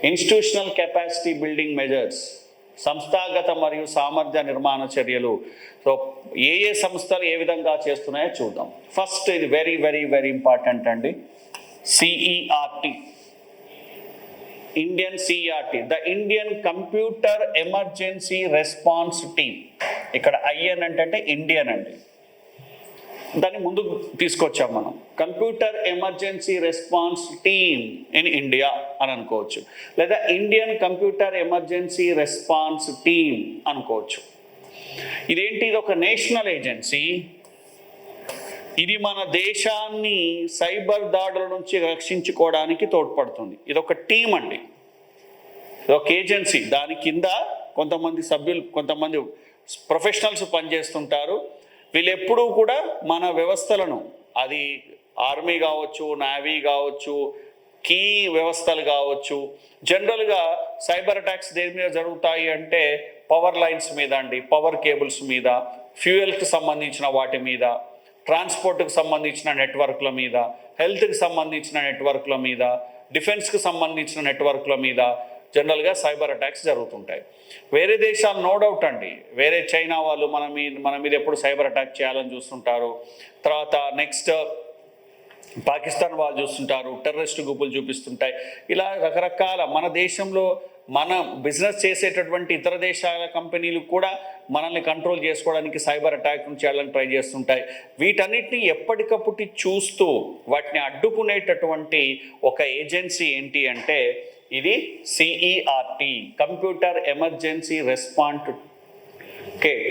Institutional capacity building measures, సంస్థాగత మరియు సామర్థ్య నిర్మాణ చర్యలు. సో ఏ ఏ సంస్థలు ఏ విధంగా చేస్తున్నాయో చూద్దాం. ఫస్ట్ ఇది వెరీ వెరీ వెరీ ఇంపార్టెంట్ అండి, CERT. Indian CERT, the Indian computer emergency response team. ఇక్కడ ఐఎన్ అంటే ఇండియన్ అండి, దాన్ని ముందు తీసుకొచ్చాం మనం. Computer emergency response team in India అని అనుకోవచ్చు, లేదా Indian computer emergency response team అనుకోవచ్చు. ఇదేంటి? ఇది ఒక నేషనల్ ఏజెన్సీ. ఇది మన దేశాన్ని సైబర్ దాడుల నుంచి రక్షించుకోవడానికి తోడ్పడుతుంది. ఇది ఒక టీం అండి, ఇది ఒక ఏజెన్సీ. దాని కింద కొంతమంది సభ్యులు, కొంతమంది ప్రొఫెషనల్స్ పనిచేస్తుంటారు. వీళ్ళు ఎప్పుడూ కూడా మన వ్యవస్థలను, అది ఆర్మీ కావచ్చు, నేవీ కావచ్చు, కీ వ్యవస్థలు కావచ్చు, జనరల్గా సైబర్ అటాక్స్ దేని మీద జరుగుతాయి అంటే పవర్ లైన్స్ మీద అండి, పవర్ కేబుల్స్ మీద, ఫ్యూయల్కి సంబంధించిన వాటి మీద, ట్రాన్స్పోర్ట్కి సంబంధించిన నెట్వర్క్ల మీద, హెల్త్కి సంబంధించిన నెట్వర్క్ల మీద, డిఫెన్స్కి సంబంధించిన నెట్వర్క్ల మీద జనరల్గా సైబర్ అటాక్స్ జరుగుతుంటాయి. వేరే దేశాలు నో డౌట్ అండి, వేరే చైనా వాళ్ళు మన మీద ఎప్పుడు సైబర్ అటాక్ చేయాలని చూస్తుంటారు. తర్వాత నెక్స్ట్ పాకిస్తాన్ వాళ్ళు చూస్తుంటారు, టెర్రరిస్ట్ గ్రూపులు చూపిస్తుంటాయి. ఇలా రకరకాల మన దేశంలో మన బిజినెస్ చేసేటటువంటి ఇతర దేశాల కంపెనీలు కూడా మనల్ని కంట్రోల్ చేసుకోవడానికి సైబర్ అటాక్ చేయాలని ట్రై చేస్తుంటాయి. వీటన్నిటిని ఎప్పటికప్పుడు చూస్తూ వాటిని అడ్డుకునేటటువంటి ఒక ఏజెన్సీ ఏంటి అంటే ఇది CERT, computer emergency response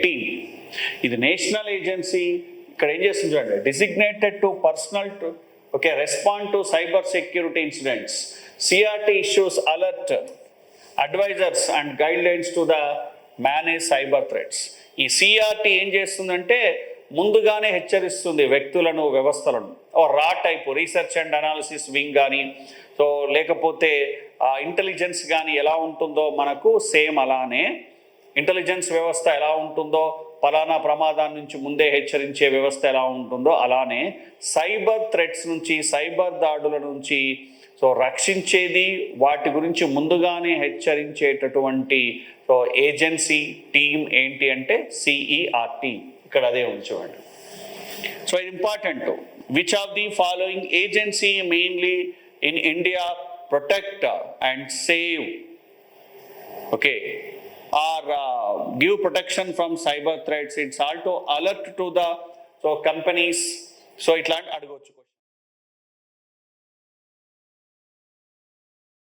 team. ఇది నేషనల్ ఏజెన్సీ. ఇక్కడ ఏం చేస్తుంది చూడండి, designated to personal to respond to cyber security incidents. CRT issues alert, advisers and guidelines to the manage cyber threats. ఈ సిఆర్టీ ఏం చేస్తుందంటే ముందుగానే హెచ్చరిస్తుంది వ్యక్తులను, వ్యవస్థలను. రా type research and analysis wing కానీ, సో లేకపోతే ఇంటెలిజెన్స్ కానీ ఎలా ఉంటుందో మనకు సేమ్ అలానే ఇంటెలిజెన్స్ వ్యవస్థ ఎలా ఉంటుందో, ఫలానా ప్రమాదాల నుంచి ముందే హెచ్చరించే వ్యవస్థ ఎలా ఉంటుందో అలానే సైబర్ థ్రెట్స్ నుంచి, సైబర్ దాడుల నుంచి సో రక్షించేది, వాటి గురించి ముందుగానే హెచ్చరించేటటువంటి సో ఏజెన్సీ టీమ్ ఏంటి అంటే సిఈఆర్టీ. ఇక్కడ అదే ఉంచండి. సో ఇది important. Which of the following agency mainly in India protect and save, or give protection from cyber threats? It's all to alert to the companies. So itla అడగొచ్చు.